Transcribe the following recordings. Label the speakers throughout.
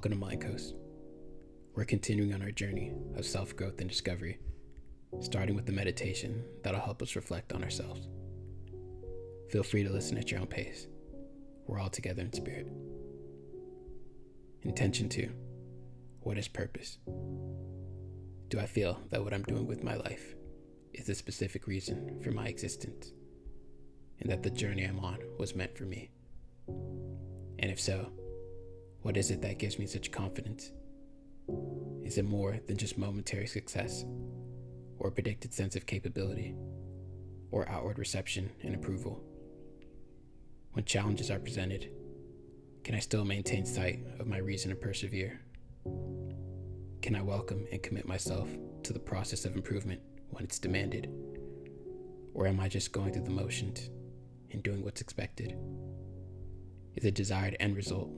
Speaker 1: Welcome to Mind Coast. We're continuing on our journey of self-growth and discovery, starting with the meditation that'll help us reflect on ourselves. Feel free to listen at your own pace. We're all together in spirit. Intention 2. What is purpose? Do I feel that what I'm doing with my life is a specific reason for my existence, and that the journey I'm on was meant for me? And if so, what is it that gives me such confidence? Is it more than just momentary success, or a predicted sense of capability, or outward reception and approval? When challenges are presented, can I still maintain sight of my reason to persevere? Can I welcome and commit myself to the process of improvement when it's demanded? Or am I just going through the motions and doing what's expected? Is the desired end result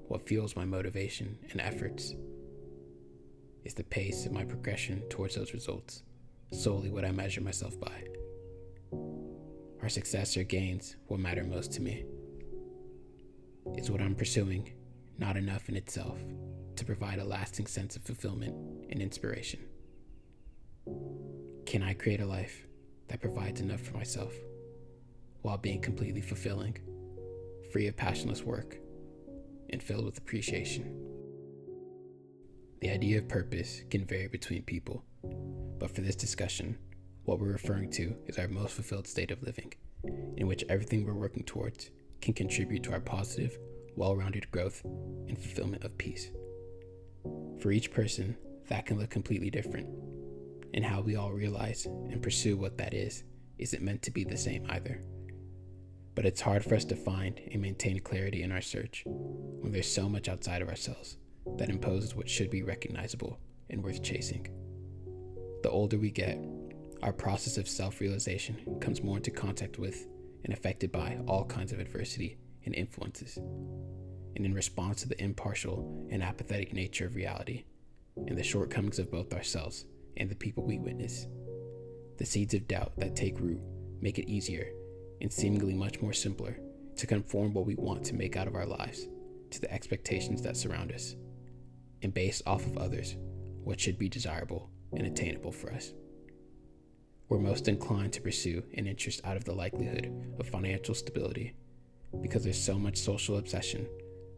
Speaker 1: what fuels my motivation and efforts? Is the pace of my progression towards those results solely what I measure myself by? Are success or gains what matter most to me? Is what I'm pursuing not enough in itself to provide a lasting sense of fulfillment and inspiration? Can I create a life that provides enough for myself while being completely fulfilling, free of passionless work, and filled with appreciation? The idea of purpose can vary between people, but for this discussion, what we're referring to is our most fulfilled state of living, in which everything we're working towards can contribute to our positive, well-rounded growth and fulfillment of peace. For each person, that can look completely different, and how we all realize and pursue what that is isn't meant to be the same either. But it's hard for us to find and maintain clarity in our search when there's so much outside of ourselves that imposes what should be recognizable and worth chasing. The older we get, our process of self-realization comes more into contact with and affected by all kinds of adversity and influences. And in response to the impartial and apathetic nature of reality and the shortcomings of both ourselves and the people we witness, the seeds of doubt that take root make it easier and seemingly much more simpler to conform what we want to make out of our lives to the expectations that surround us, and base off of others what should be desirable and attainable for us. We're most inclined to pursue an interest out of the likelihood of financial stability because there's so much social obsession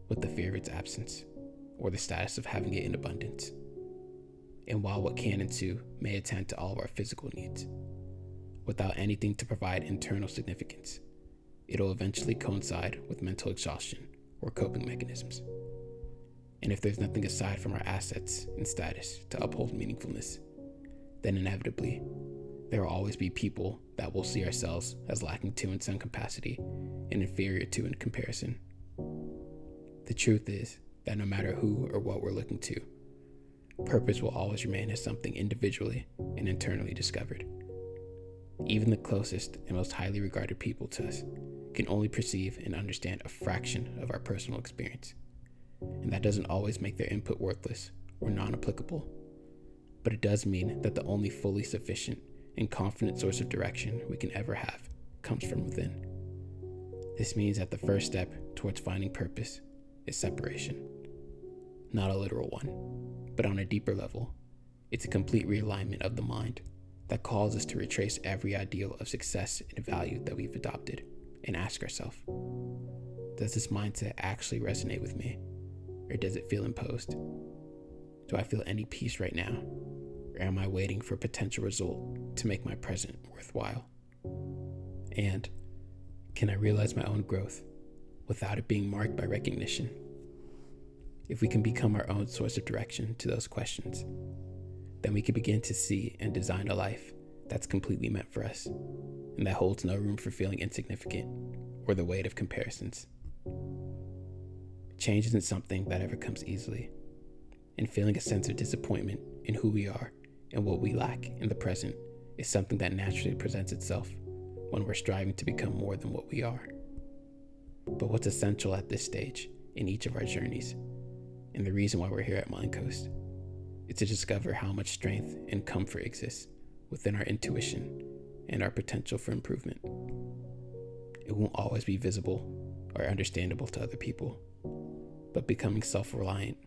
Speaker 1: with the fear of its absence or the status of having it in abundance. And while what can ensue may attend to all of our physical needs, without anything to provide internal significance, it'll eventually coincide with mental exhaustion or coping mechanisms. And if there's nothing aside from our assets and status to uphold meaningfulness, then inevitably, there will always be people that will see ourselves as lacking to in some capacity and inferior to in comparison. The truth is that no matter who or what we're looking to, purpose will always remain as something individually and internally discovered. Even the closest and most highly regarded people to us can only perceive and understand a fraction of our personal experience. And that doesn't always make their input worthless or non-applicable, but it does mean that the only fully sufficient and confident source of direction we can ever have comes from within. This means that the first step towards finding purpose is separation. Not a literal one, but on a deeper level, it's a complete realignment of the mind that calls us to retrace every ideal of success and value that we've adopted and ask ourselves, does this mindset actually resonate with me, or does it feel imposed? Do I feel any peace right now, or am I waiting for a potential result to make my present worthwhile? And can I realize my own growth without it being marked by recognition? If we can become our own source of direction to those questions, then we can begin to see and design a life that's completely meant for us, and that holds no room for feeling insignificant or the weight of comparisons. Change isn't something that ever comes easily, and feeling a sense of disappointment in who we are and what we lack in the present is something that naturally presents itself when we're striving to become more than what we are. But what's essential at this stage in each of our journeys, and the reason why we're here at Mind Coast, is to discover how much strength and comfort exists within our intuition and our potential for improvement. It won't always be visible or understandable to other people, but becoming self-reliant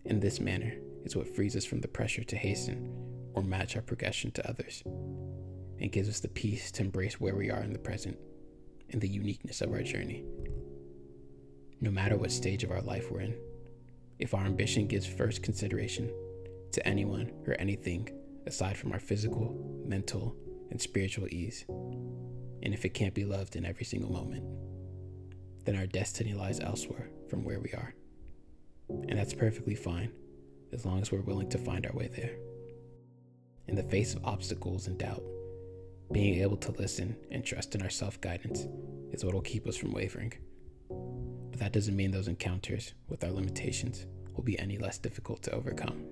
Speaker 1: in this manner is what frees us from the pressure to hasten or match our progression to others, and gives us the peace to embrace where we are in the present and the uniqueness of our journey. No matter what stage of our life we're in, if our ambition gives first consideration to anyone or anything aside from our physical, mental, and spiritual ease, and if it can't be loved in every single moment, then our destiny lies elsewhere from where we are. And that's perfectly fine, as long as we're willing to find our way there. In the face of obstacles and doubt, being able to listen and trust in our self-guidance is what will keep us from wavering. But that doesn't mean those encounters with our limitations will be any less difficult to overcome.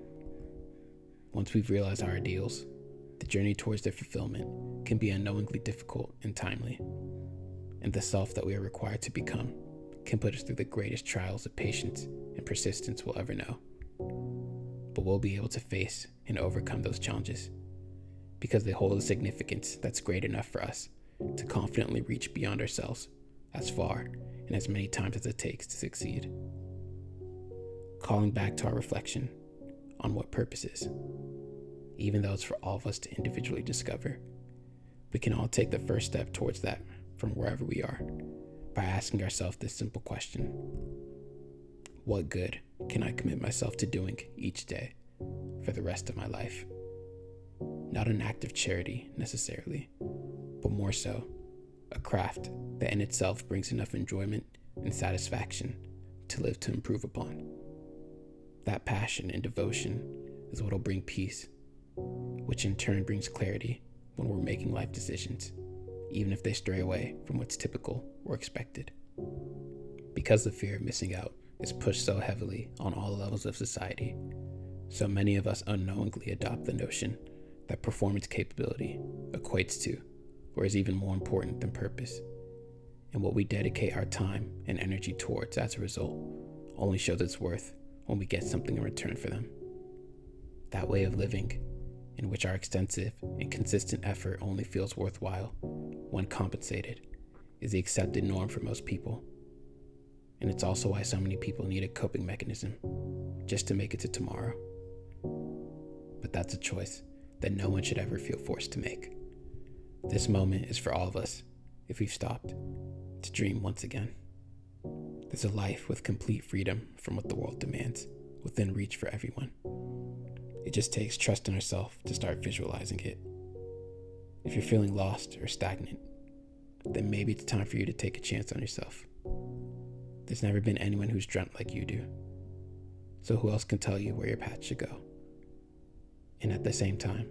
Speaker 1: Once we've realized our ideals, the journey towards their fulfillment can be unknowingly difficult and timely, and the self that we are required to become can put us through the greatest trials of patience and persistence we'll ever know. But we'll be able to face and overcome those challenges because they hold a significance that's great enough for us to confidently reach beyond ourselves as far and as many times as it takes to succeed. Calling back to our reflection on what purpose is, even though it's for all of us to individually discover, we can all take the first step towards that from wherever we are by asking ourselves this simple question: what good can I commit myself to doing each day for the rest of my life? Not an act of charity necessarily, but more so a craft that in itself brings enough enjoyment and satisfaction to live to improve upon. That passion and devotion is what will bring peace, which in turn brings clarity when we're making life decisions, even if they stray away from what's typical or expected. Because the fear of missing out is pushed so heavily on all levels of society, so many of us unknowingly adopt the notion that performance capability equates to or is even more important than purpose, and what we dedicate our time and energy towards as a result only shows its worth when we get something in return for them. That way of living, in which our extensive and consistent effort only feels worthwhile when compensated, is the accepted norm for most people. And it's also why so many people need a coping mechanism just to make it to tomorrow. But that's a choice that no one should ever feel forced to make. This moment is for all of us, if we've stopped, to dream once again. There's a life with complete freedom from what the world demands, within reach for everyone. It just takes trust in ourselves to start visualizing it. If you're feeling lost or stagnant, then maybe it's time for you to take a chance on yourself. There's never been anyone who's dreamt like you do. So who else can tell you where your path should go? And at the same time,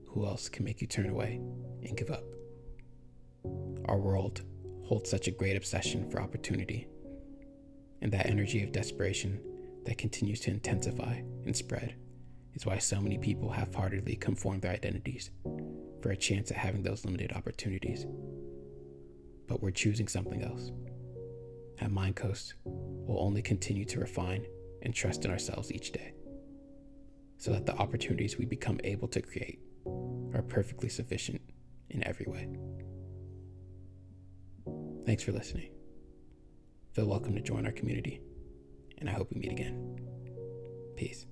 Speaker 1: who else can make you turn away and give up? Our world holds such a great obsession for opportunity, and that energy of desperation that continues to intensify and spread is why so many people half-heartedly conform their identities for a chance at having those limited opportunities. But we're choosing something else. At Mind Coast, we'll only continue to refine and trust in ourselves each day, so that the opportunities we become able to create are perfectly sufficient in every way. Thanks for listening. Feel welcome to join our community, and I hope we meet again. Peace.